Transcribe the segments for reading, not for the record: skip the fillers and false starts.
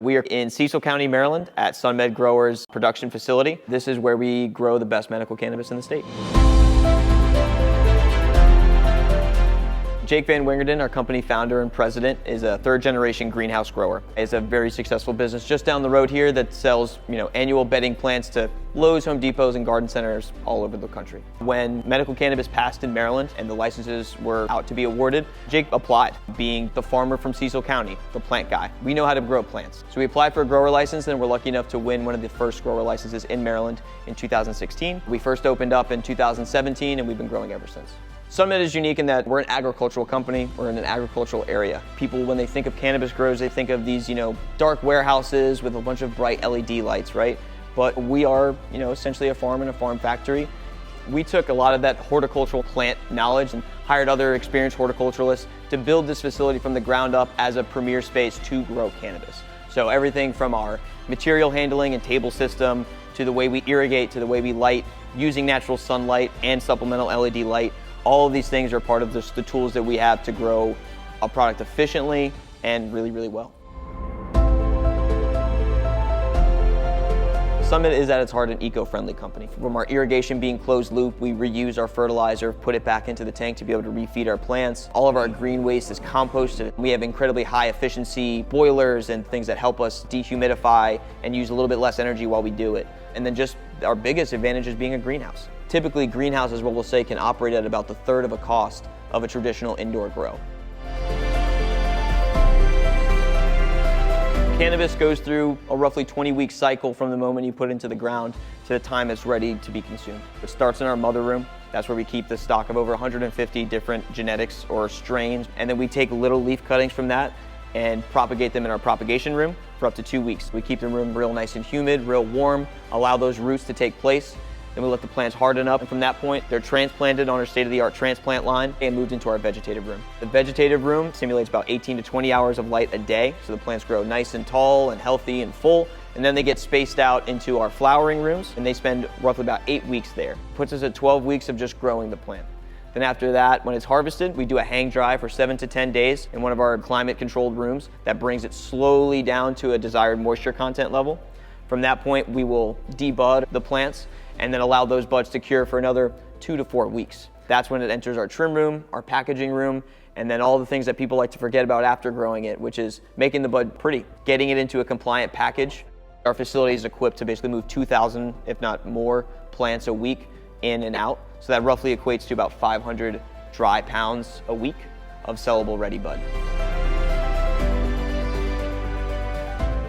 We are in Cecil County, Maryland at SunMed Growers production facility. This is where we grow the best medical cannabis in the state. Jake Van Wingerden, our company founder and president, is a third-generation greenhouse grower. It's a very successful business just down the road here that sells, annual bedding plants to Lowe's, Home Depots, and garden centers all over the country. When medical cannabis passed in Maryland and the licenses were out to be awarded, Jake applied, being the farmer from Cecil County, the plant guy. We know how to grow plants. So we applied for a grower license, and we're lucky enough to win one of the first grower licenses in Maryland in 2016. We first opened up in 2017, and we've been growing ever since. SunMed is unique in that we're an agricultural company. We're in an agricultural area. People, when they think of cannabis grows, they think of these, dark warehouses with a bunch of bright LED lights, right? But we are, essentially a farm and a farm factory. We took a lot of that horticultural plant knowledge and hired other experienced horticulturalists to build this facility from the ground up as a premier space to grow cannabis. So everything from our material handling and table system to the way we irrigate, to the way we light using natural sunlight and supplemental LED light. All of these things are part of the tools that we have to grow a product efficiently and really, really well. SunMed is at its heart an eco-friendly company. From our irrigation being closed loop, we reuse our fertilizer, put it back into the tank to be able to refeed our plants. All of our green waste is composted. We have incredibly high efficiency boilers and things that help us dehumidify and use a little bit less energy while we do it. And then just our biggest advantage is being a greenhouse. Typically, greenhouses, what we'll say, can operate at about the third of a cost of a traditional indoor grow. Cannabis goes through a roughly 20-week cycle from the moment you put it into the ground to the time it's ready to be consumed. It starts in our mother room. That's where we keep the stock of over 150 different genetics or strains. And then we take little leaf cuttings from that and propagate them in our propagation room for up to 2 weeks. We keep the room real nice and humid, real warm, allow those roots to take place. Then we let the plants harden up, and from that point, they're transplanted on our state-of-the-art transplant line and moved into our vegetative room. The vegetative room simulates about 18 to 20 hours of light a day, so the plants grow nice and tall and healthy and full, and then they get spaced out into our flowering rooms, and they spend roughly about 8 weeks there. Puts us at 12 weeks of just growing the plant. Then after that, when it's harvested, we do a hang dry for 7 to 10 days in one of our climate-controlled rooms. That brings it slowly down to a desired moisture content level. From that point, we will debud the plants and then allow those buds to cure for another 2 to 4 weeks. That's when it enters our trim room, our packaging room, and then all the things that people like to forget about after growing it, which is making the bud pretty, getting it into a compliant package. Our facility is equipped to basically move 2,000, if not more, plants a week in and out. So that roughly equates to about 500 dry pounds a week of sellable ready bud.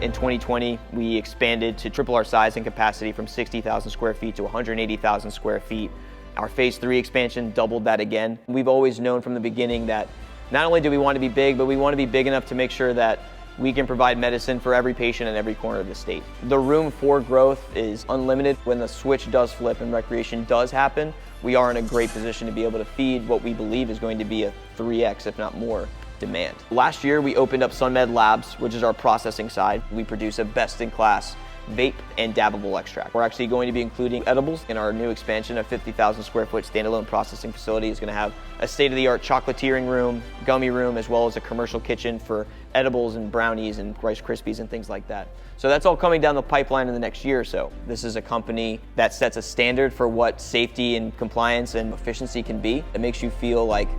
In 2020, we expanded to triple our size and capacity from 60,000 square feet to 180,000 square feet. Our phase 3 expansion doubled that again. We've always known from the beginning that not only do we want to be big, but we want to be big enough to make sure that we can provide medicine for every patient in every corner of the state. The room for growth is unlimited. When the switch does flip and recreation does happen, we are in a great position to be able to feed what we believe is going to be a 3x, if not more, demand. Last year, we opened up SunMed Labs, which is our processing side. We produce a best-in-class vape and dabbable extract. We're actually going to be including edibles in our new expansion. A 50,000 square foot standalone processing facility is going to have a state-of-the-art chocolatiering room, gummy room, as well as a commercial kitchen for edibles and brownies and Rice Krispies and things like that. So that's all coming down the pipeline in the next year or so. This is a company that sets a standard for what safety and compliance and efficiency can be. It makes you feel like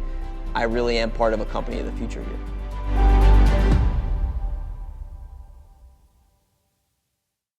I really am part of a company of the future here.